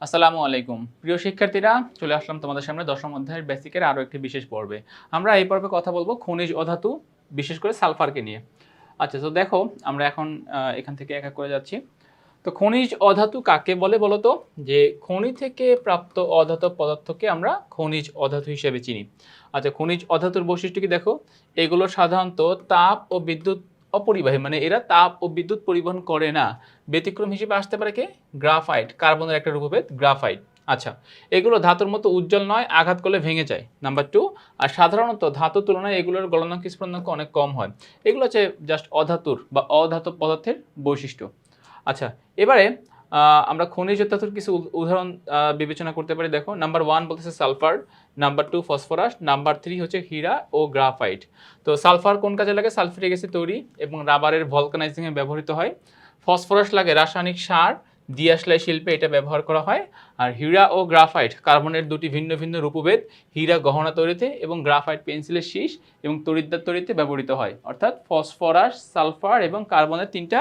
আসসালামু আলাইকুম প্রিয় শিক্ষার্থীরা, চলে আসলাম তোমাদের সামনে দশম অধ্যায়ের বেসিকের আরও একটি বিশেষ পর্বে। আমরা এই পর্বে কথা বলবো খনিজ অধাতু, বিশেষ করে সালফারকে নিয়ে। আচ্ছা, তো দেখো আমরা এখন এখান থেকে এক এক করে যাচ্ছি। তো খনিজ অধাতু কাকে বলে বলো তো? যে খনি থেকে প্রাপ্ত অধাতু পদার্থকে আমরা খনিজ অধাতু হিসেবে চিনি। আচ্ছা, খনিজ অধাতুর বৈশিষ্ট্য কি দেখো? এগুলো সাধারণত তাপ ও বিদ্যুৎ অপরিবাহী, মানে এরা তাপ ও বিদ্যুৎ পরিবহন করে না। ব্যতিক্রম হিসেবে আসতে পারে কে? গ্রাফাইট, কার্বনের একটা রূপভেদ গ্রাফাইট। আচ্ছা, এগুলো ধাতুর মতো উজ্জ্বল নয়, আঘাত করলে ভেঙে যায়, নাম্বার 2। আর সাধারণত ধাতুর তুলনায় এগুলোর গলনাঙ্ক স্ফুটনাঙ্ক অনেক কম হয়। এগুলো হচ্ছে জাস্ট অধাতুর বা অধাতব পদার্থের বৈশিষ্ট্য। আচ্ছা, এবারে আমরা খনিজ ধাতুর কিছু উদাহরণ বিবেচনা করতে পারি। দেখো, নাম্বার 1 বলতেছে সালফার, নাম্বার 2 ফসফরাস, নাম্বার 3 হচ্ছে হীরা ও গ্রাফাইট। তো সালফার কোন কাজে লাগে? সালফিউরিক অ্যাসিড তৈরি এবং রাবারের ভলকানাইজিংয়ে ব্যবহৃত হয়। ফসফরাস লাগে রাসায়নিক সার, দিয়াশলাই শিল্পে এটা ব্যবহার করা হয়। আর হীরা ও গ্রাফাইট কার্বনের দুটি ভিন্ন ভিন্ন রূপভেদ। হীরা গহনা তৈরিতে এবং গ্রাফাইট পেন্সিলের শীষ এবং তড়িৎদ্বার তৈরিতে ব্যবহৃত হয়। অর্থাৎ ফসফরাস, সালফার এবং কার্বনের তিনটা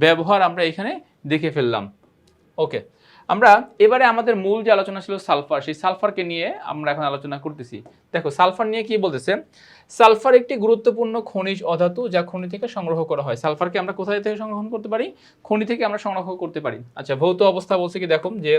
ব্যবহার আমরা এখানে দেখে ফেললাম। ওকে, আমরা এবারে আমাদের মূল যে আলোচনা ছিল সালফার, সেই সালফারকে নিয়ে আমরা এখন আলোচনা করতেছি। দেখো, সালফার নিয়ে কি বলতেছে? সালফার একটি গুরুত্বপূর্ণ খনিজ অধাতু যা খনি থেকে সংগ্রহ করা হয়। সালফারকে আমরা কোথায় থেকে সংগ্রহ করতে পারি? খনি থেকে আমরা সংগ্রহ করতে পারি। আচ্ছা, ভৌত অবস্থা বলছে কি দেখো, যে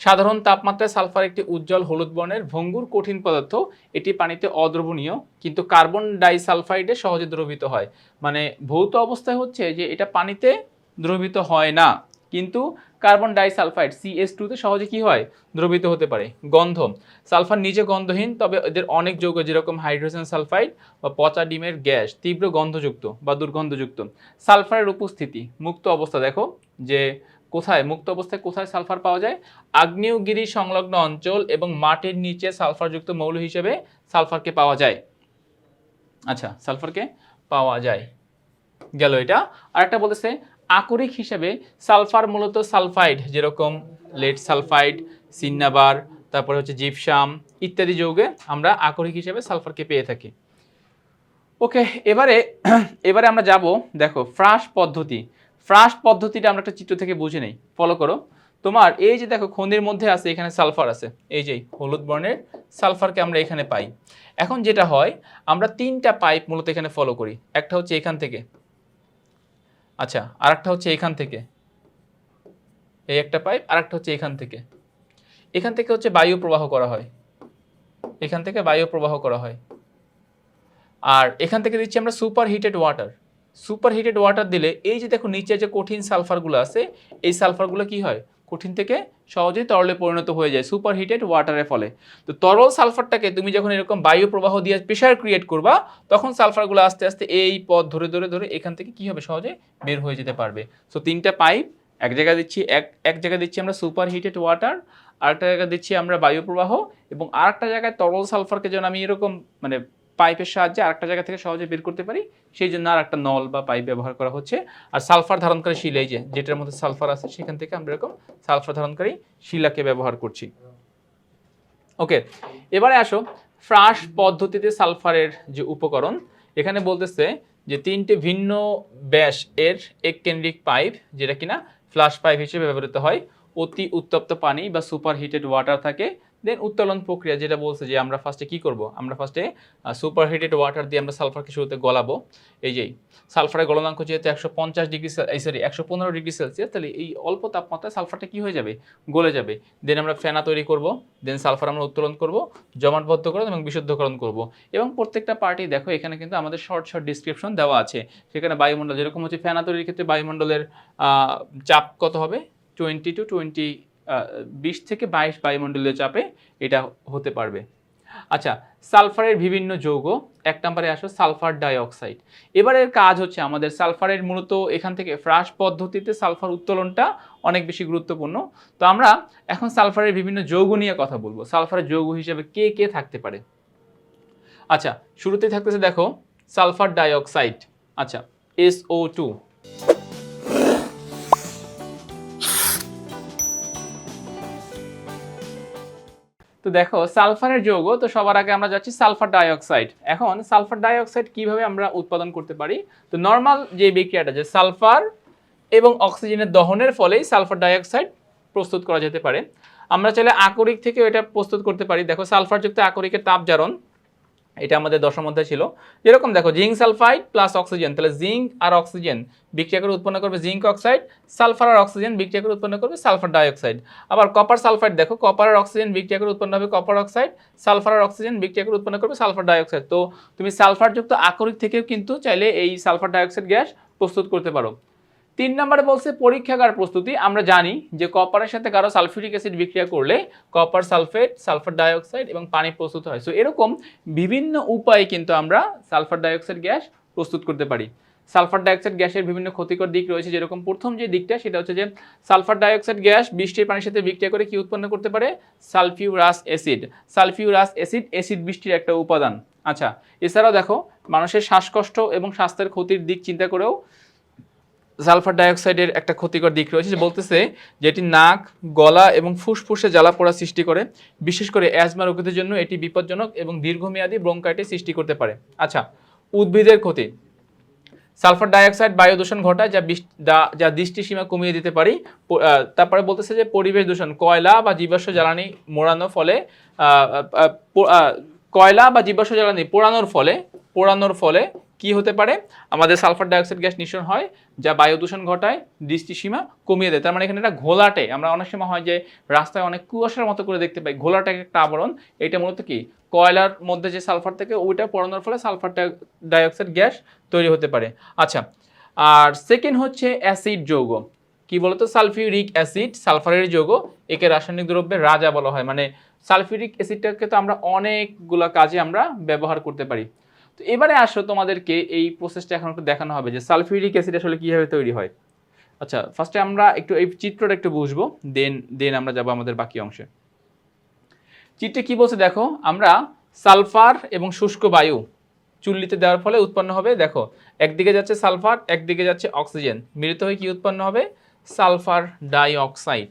সাধারণ তাপমাত্রায় সালফার একটি উজ্জ্বল হলুদ বর্ণের ভঙ্গুর কঠিন পদার্থ। এটি পানিতে অদ্রবণীয়, কিন্তু কার্বন ডাইসালফাইডে সহজে দ্রবীভূত হয়। মানে ভৌত অবস্থায় হচ্ছে যে এটা পানিতে দ্রবীভূত হয় না, কিন্তু কার্বন ডাইসালফাইড CH2 তে সহজে কি হয়? দ্রবীভূত হতে পারে। গন্ধ, সালফার নিজে গন্ধহীন, তবে এদের অনেক যৌগ যেরকম হাইড্রোজেন সালফাইড বা পচা ডিমের গ্যাস তীব্র গন্ধযুক্ত বা দুর্গন্ধযুক্ত। সালফারের উপস্থিতি মুক্ত অবস্থা, দেখো যে কোথায় মুক্ত অবস্থায় কোথায় সালফার পাওয়া যায়? আগ্নেয়গিরি সংলগ্ন অঞ্চল এবং মাটির নিচে সালফারযুক্ত মৌল হিসেবে সালফারকে পাওয়া যায়। আচ্ছা, সালফারকে পাওয়া যায় গেল এটা। আরেকটা বলতেছে আকরিক হিসেবে সালফার মূলত সালফাইড, যেরকম লেড সালফাইড, সিন্নাবার, তারপরে হচ্ছে জিপসাম ইত্যাদি যৌগে আমরা আকরিক হিসেবে সালফারকে পেয়ে থাকি। ওকে, এবারে এবারে আমরা যাব, দেখো ফ্রাস পদ্ধতি। ফ্রাস পদ্ধতিটা আমরা একটা চিত্র থেকে বুঝে নেই, ফলো করো। তোমার এই যে দেখো খনির মধ্যে আছে, এখানে সালফার আছে, এই যে হলুদ বর্ণের সালফারকে আমরা এখানে পাই। এখন যেটা হয়, আমরা তিনটা পাইপ মূলত এখানে ফলো করি। একটা হচ্ছে এখান থেকে, আচ্ছা, আর একটা হচ্ছে এখান থেকে, এই একটা পাইপ, আর একটা হচ্ছে এখান থেকে। এখান থেকে হচ্ছে বায়ু প্রবাহ করা হয়, এখান থেকে বায়ু প্রবাহ করা হয়। আর এখান থেকে দিচ্ছি আমরা super heated water. Super heated water দিলে এই যে দেখো নিচে যে কঠিন সালফারগুলো আছে, এই সালফারগুলো কি হয়? কঠিন থেকে সহজেই তরলে পরিণত হয়ে যায় সুপার হিটেড ওয়াটারের ফলে। তো তরল সালফারটাকে তুমি যখন এরকম বায়ু প্রবাহ দিয়ে প্রেশার ক্রিয়েট করবা, তখন সালফারগুলো আস্তে আস্তে এই পথ ধরে ধরে ধরে এখান থেকে কি হবে? সহজে বের হয়ে যেতে পারবে। সো তিনটা পাইপ, এক জায়গায় দিচ্ছি এক জায়গায় দিচ্ছি আমরা সুপার হিটেড ওয়াটার, আরেকটা জায়গায় দিচ্ছি আমরা বায়ু প্রবাহ, এবং আরেকটা জায়গায় তরল সালফারকে যেন আমি এরকম মানে পাইপের সাহায্যে আরেকটা জায়গা থেকে সহজে বের করতে পারি, সেই জন্য আর একটা নল বা পাইপ ব্যবহার করা হচ্ছে। আর সালফার ধারণকারী শিলা, এই যে যেটার মধ্যে সালফার আছে, সেখান থেকে আমরা এরকম সালফার ধারণকারী শিলাকে ব্যবহার করছি। ওকে, এবারে আসো ফ্রাস পদ্ধতিতে সালফারের যে উপকরণ। এখানে বলতেছে যে তিনটে ভিন্ন ব্যাস এর এক কেন্দ্রিক পাইপ, যেটা কিনা ফ্লাশ পাইপ হিসেবে ব্যবহৃত হয়। অতি উত্তপ্ত পানি বা সুপার হিটেড ওয়াটার থাকে। দেন উত্তোলন প্রক্রিয়া, যেটা বলছে যে আমরা ফার্স্টে কি করব? আমরা ফার্স্টে সুপার হিটেড ওয়াটার দিয়ে আমরা সালফারকে শুরুতে গলাবো। এই যে সালফারের গলনাঙ্ক যেহেতু 150 ডিগ্রি, সরি 115 ডিগ্রি সেলসিয়াস, তাহলে এই অল্প তাপমাত্রায় সালফারটা কি হয়ে যাবে? গলে যাবে। দেন আমরা ফেনা তৈরি করব, দেন সালফার আমরা উত্তোলন করব, জমাটবদ্ধকরণ এবং বিশুদ্ধকরণ করব। এবং প্রত্যেকটা পার্টি দেখো এখানে কিন্তু আমাদের শর্ট শর্ট ডিসক্রিপশন দেওয়া আছে। সেখানে বায়ুমণ্ডল যেরকম হচ্ছে ফেনা তৈরির ক্ষেত্রে বায়ুমণ্ডলের চাপ কত হবে? 20 থেকে 22 বায়ুমণ্ডলীয় চাপে এটা হতে পারবে। আচ্ছা, সালফারের বিভিন্ন যৌগ। এক নম্বরে আসো সালফার ডাইঅক্সাইড। এবারের কাজ হচ্ছে আমাদের সালফারের মূলত এখান থেকে ফ্রাস পদ্ধতিতে সালফার উত্তোলনটা অনেক বেশি গুরুত্বপূর্ণ। তো আমরা এখন সালফারের বিভিন্ন যৌগ নিয়ে কথা বলবো। সালফারের যৌগ হিসেবে কে কে থাকতে পারে? আচ্ছা, শুরুতেই থাকতেছে দেখো সালফার ডাইঅক্সাইড। আচ্ছা, SO2। তো দেখো সালফারের যৌগ, তো সবার আগে আমরা যাচ্ছি সালফার ডাইঅক্সাইড। এখন সালফার ডাইঅক্সাইড কিভাবে আমরা উৎপাদন করতে পারি? তো নর্মাল যে বিক্রিয়াটা, যে সালফার এবং অক্সিজেনের দহনের ফলেই সালফার ডাইঅক্সাইড প্রস্তুত করা যেতে পারে। আমরা চাইলে আকরিক থেকেও এটা প্রস্তুত করতে পারি। দেখো সালফারযুক্ত আকরিকের তাপ জারণ, এটা আমাদের দশম অধ্যায় ছিল। যেরকম দেখো জিঙ্ক সালফাইড প্লাস অক্সিজেন, তাহলে জিঙ্ক আর অক্সিজেন বিক্রিয়া করে উৎপন্ন করবে জিঙ্ক অক্সাইড, সালফার আর অক্সিজেন বিক্রিয়া করে উৎপন্ন করবে সালফার ডাইঅক্সাইড। আবার কপার সালফাইড, দেখো কপার আর অক্সিজেন বিক্রিয়া করে উৎপন্ন হবে কপার অক্সাইড, সালফার আর অক্সিজেন বিক্রিয়া করে উৎপন্ন করবে সালফার ডাইঅক্সাইড। তো তুমি সালফারযুক্ত আকরিক থেকেও কিন্তু চাইলে এই সালফার ডাইঅক্সাইড গ্যাস প্রস্তুত করতে পারো। 3 নম্বরে বলছে পরীক্ষাগার প্রস্তুতি। আমরা জানি যে কপারের সাথে গাঢ় সালফিউরিক অ্যাসিড বিক্রিয়া করলে কপার সালফেট, সালফার ডাইঅক্সাইড এবং পানি প্রস্তুত হয়। সো এরকম বিভিন্ন উপায়ে কিন্তু আমরা সালফার ডাইঅক্সাইড গ্যাস প্রস্তুত করতে পারি। সালফার ডাইঅক্সাইড গ্যাসের বিভিন্ন ক্ষতিকর দিক রয়েছে, যেরকম প্রথম যে দিকটা সেটা হচ্ছে যে সালফার ডাইঅক্সাইড গ্যাস বৃষ্টির পানির সাথে বিক্রিয়া করে কি উৎপন্ন করতে পারে? Sulphurous acid. Sulphurous acid acid বৃষ্টির একটা উপাদান। আচ্ছা, এছাড়াও দেখো মানুষের শ্বাসকষ্ট এবং স্বাস্থ্যের ক্ষতির দিক চিন্তা করেও সালফার ডাইঅক্সাইডের একটা ক্ষতিকর দিক রয়েছে, যে বলতেছে যে এটি নাক, গলা এবং ফুসফুসে জ্বালা পোড়া সৃষ্টি করে। বিশেষ করে অ্যাজমা রোগীদের জন্য এটি বিপজ্জনক এবং দীর্ঘমেয়াদী ব্রঙ্কাইটিস সৃষ্টি করতে পারে। আচ্ছা, উদ্ভিদের ক্ষতি। সালফার ডাইঅক্সাইড বায়ু দূষণ ঘটায়, যা দৃষ্টিসীমা কমিয়ে দিতে পারি। তারপরে বলতেছে যে পরিবেশ দূষণ, কয়লা বা জীবাশ্ম জ্বালানি পোড়ানোর ফলে কি হতে পারে? আমাদের সালফার ডাইঅক্সাইড গ্যাস নিঃসরণ হয়, যা বায়ু দূষণ ঘটায়, দৃষ্টিসীমা কমিয়ে দেয়। তার মানে এখানে একটা ঘোলাটে, আমরা অনেক সময় হয় যে রাস্তায় অনেক কুয়াশার মতো করে দেখতে পাই, ঘোলাটে একটা আবরণ। এটা মূলত কি কয়লার মধ্যে যে সালফার থাকে ওইটা পোড়ানোর ফলে সালফার ডাইঅক্সাইড গ্যাস তৈরি হতে পারে। আচ্ছা, আর সেকেন্ড হচ্ছে অ্যাসিড যৌগ। কি বলতো? সালফিউরিক অ্যাসিড সালফারের যৌগ, একে রাসায়নিক দ্রব্যের রাজা বলা হয়। মানে সালফিউরিক অ্যাসিডটাকে তো আমরা অনেকগুলো কাজে আমরা ব্যবহার করতে পারি। তো এবারে আসো তোমাদেরকে এই প্রসেসটা এখন একটু দেখানো হবে যে সালফিউরিক অ্যাসিড আসলে কীভাবে তৈরি হয়। আচ্ছা, ফার্স্টে আমরা একটু এই চিত্রটা একটু বুঝবো, দেন আমরা যাবো আমাদের বাকি অংশে। চিত্রে কি বলছে দেখো, আমরা সালফার এবং শুষ্ক বায়ু চুল্লিতে দেওয়ার ফলে উৎপন্ন হবে, দেখো একদিকে যাচ্ছে সালফার, একদিকে যাচ্ছে অক্সিজেন, মিলিত হয়ে কি উৎপন্ন হবে? Sulphur dioxide.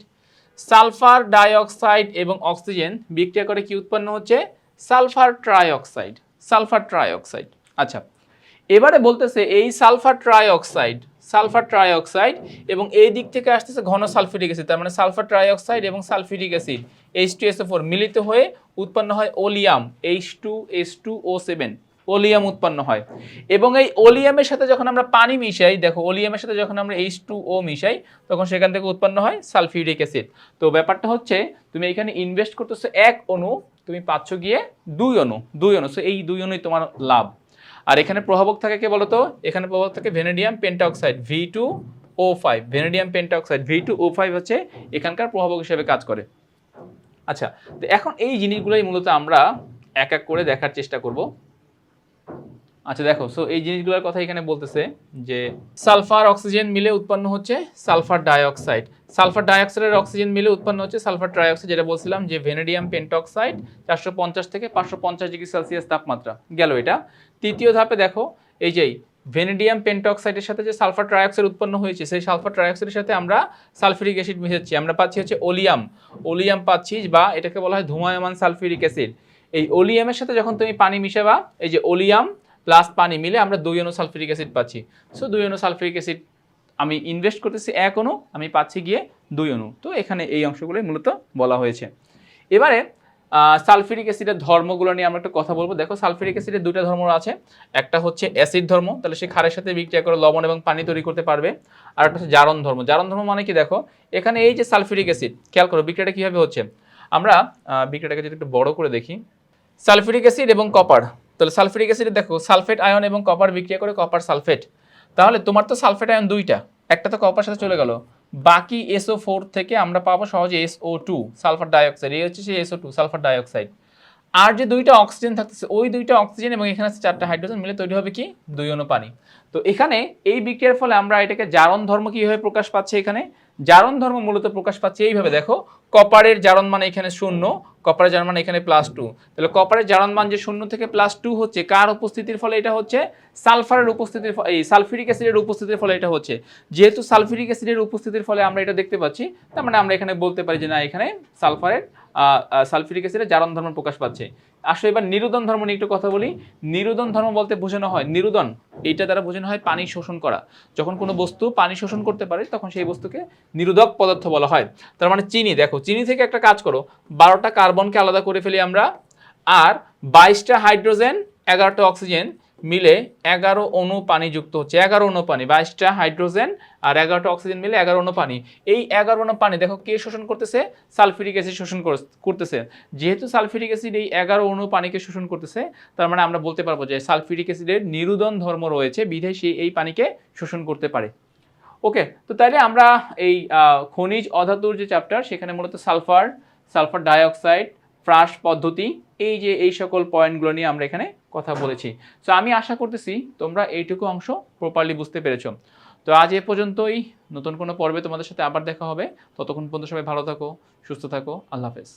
সালফার ডাইঅক্সাইড এবং অক্সিজেন বিক্রিয়া করে কি উৎপন্ন হচ্ছে? Sulphur trioxide. Sulphur trioxide. আচ্ছা, এবারে বলতেছে এই সালফার ট্রাইঅক্সাইড এবং এই দিক থেকে আসতেছে ঘন সালফিউরিক অ্যাসিড, তার মানে সালফার ট্রাইঅক্সাইড এবং সালফিউরিক অ্যাসিড H2SO4 মিলিত হয়ে উৎপন্ন হয় ওলিয়াম, H2S2O7 ওলিয়াম উৎপন্ন হয়। এবং এই ওলিয়ামের সাথে যখন আমরা পানি মিশাই, দেখো ওলিয়ামের সাথে যখন আমরা H2O মিশাই তখন সেখান থেকে উৎপন্ন হয় সালফিউরিক অ্যাসিড। তো ব্যাপারটা হচ্ছে তুমি এখানে ইনভেস্ট করতেছো 1 অণু, তুমি পাচ্ছ গিয়ে 2 অণু। সো এই 2 অণুই তোমার লাভ। আর এখানে প্রভাবক থাকে কে বলতো? এখানে প্রভাবক থাকে ভ্যানাডিয়াম পেন্টাঅক্সাইড V2O5। ভ্যানাডিয়াম পেন্টাঅক্সাইড V2O5 হচ্ছে এখানকার প্রভাবক হিসেবে কাজ করে। আচ্ছা, তো এখন এই জিনিসগুলোই মূলত আমরা এক এক করে দেখার চেষ্টা করব। আচ্ছা দেখো, সো এই জিনিসগুলোর কথা এখানে বলতেছে যে সালফার অক্সিজেন মিলে উৎপন্ন হচ্ছে সালফার ডাইঅক্সাইড, সালফার ডাইঅক্সাইডের অক্সিজেন মিলে উৎপন্ন হচ্ছে সালফার ট্রাইঅক্সাইড, যেটা বলছিলাম যে ভ্যানাডিয়াম পেন্টঅক্সাইড 450 থেকে 550 ডিগ্রি সেলসিয়াস তাপমাত্রা গেল এটা। তৃতীয় ধাপে দেখো এই যে ভ্যানাডিয়াম পেন্টঅক্সাইডের সাথে যে সালফার ট্রাইঅক্সাইড উৎপন্ন হয়েছে, সেই সালফার ট্রাইঅক্সাইডের সাথে আমরা সালফিউরিক অ্যাসিড মিশাচ্ছি, আমরা পাচ্ছি হচ্ছে ওলিয়াম পাচ্ছি, বা এটাকে বলা হয় ধূমায়মান সালফিউরিক অ্যাসিড। এই ওলিয়ামের সাথে যখন তুমি পানি মিশাবা, এই যে ওলিয়াম প্লাস পানি মিলে আমরা 2 অণু সালফিউরিক অ্যাসিড পাচ্ছি। সো 2 অণু সালফিউরিক অ্যাসিড আমি ইনভেস্ট করতেছি 1 অণু, আমি পাচ্ছি গিয়ে 2 অণু। তো এখানে এই অংশগুলোই মূলত বলা হয়েছে। এবারে সালফিউরিক অ্যাসিডের ধর্মগুলো নিয়ে আমরা একটা কথা বলবো। দেখো সালফিউরিক অ্যাসিডের 2টা ধর্ম আছে, একটা হচ্ছে অ্যাসিড ধর্ম, তাহলে সে ক্ষারের সাথে বিক্রিয়া করে লবণ এবং পানি তৈরি করতে পারবে। আর একটা হচ্ছে জারণ ধর্ম। জারণ ধর্ম মানে কি? দেখো এখানে এই যে সালফিউরিক অ্যাসিড, খেয়াল করো বিক্রিয়াটা কিভাবে হচ্ছে। আমরা বিক্রিয়াটাকে যদি একটু বড় করে দেখি, সালফিউরিক অ্যাসিড এবং কপার, তাহলে সালফিউরিক অ্যাসিডে দেখো সালফেট আয়ন এবং কপার বিক্রিয়া করে কপার সালফেট। তাহলে তোমার তো সালফেট আয়ন 2টা, একটা তো কপার সাথে চলে গেল, বাকি SO4 থেকে আমরা পাবো সহজে SO2 সালফার ডাইঅক্সাইড, এই হচ্ছে সেই SO2 সালফার ডাইঅক্সাইড। আর যে 2টা অক্সিজেন থাকতেছে, ওই 2টা অক্সিজেন এবং এখানে আছে 4টা হাইড্রোজেন মিলে তৈরি হবে কি? 2 অণু পানি। তো এখানে এই বিক্রিয়ার ফলে আমরা এটাকে জারণ ধর্ম কিভাবে প্রকাশ পাচ্ছে? এখানে জারণ ধর্ম মূলত প্রকাশ পাচ্ছে এইভাবে, দেখো কপারের জারণ মান এখানে 0, কপারের জারণ মান এখানে +2, তাহলে কপারের জারণ মান যে 0 থেকে +2 হচ্ছে কার উপস্থিতির ফলে? এটা হচ্ছে সালফারের উপস্থিতির ফলে, এই সালফিউরিক অ্যাসিডের উপস্থিতির ফলে এটা হচ্ছে। যেহেতু সালফিউরিক অ্যাসিডের উপস্থিতির ফলে আমরা এটা দেখতে পাচ্ছি, তার মানে আমরা এখানে বলতে পারি যে না, এখানে সালফিউরিক অ্যাসিডের জারণ ধর্ম প্রকাশ পাচ্ছে। আসলে এবার নিরুদন ধর্ম নিয়ে একটু কথা বলি। নিরুদন ধর্ম বলতে বোঝানো হয় নিরুদন, এইটা দ্বারা বোঝানো হয় পানি শোষণ করা। যখন কোনো বস্তু পানি শোষণ করতে পারে তখন সেই বস্তুকে নিরোধক পদার্থ বলা হয়। তার মানে চিনি, দেখো চিনি থেকে একটা কাজ করো, 12টা কার্বনকে আলাদা করে ফেলি আমরা, আর 22টা হাইড্রোজেন 11টা অক্সিজেন মিলে 11 অণু পানি যুক্ত হচ্ছে, 11 অণু পানি, 22টা হাইড্রোজেন আর 11টা অক্সিজেন মিলে 11 অণু পানি। এই 11 অণু পানি দেখো কে শোষণ করতেছে? সালফিউরিক অ্যাসিড শোষণ করতেছে। যেহেতু সালফিউরিক অ্যাসিড এই 11 অণু পানিকে শোষণ করতেছে, তার মানে আমরা বলতে পারবো যে সালফিউরিক অ্যাসিডের নিরুদন ধর্ম রয়েছে, বিধায় সে এই পানিকে শোষণ করতে পারে। ওকে, তো তাইলে আমরা এই খনিজ অধাতুর যে চ্যাপ্টার, সেখানে মূলত সালফার, সালফার ডাইঅক্সাইড, ফ্রাশ পদ্ধতি, এই সকল পয়েন্টগুলো নিয়ে আমরা এখানে কথা বলেছি। সো আমি আশা করতেছি তোমরা এইটুকু অংশ প্রপারলি বুঝতে পেরেছো। তো আজ এ পর্যন্তই, নতুন কোনো পর্বে তোমাদের সাথে আবার দেখা হবে। ততক্ষণ পর্যন্ত সবাই ভালো থাকো, সুস্থ থাকো, আল্লাহ হাফেজ।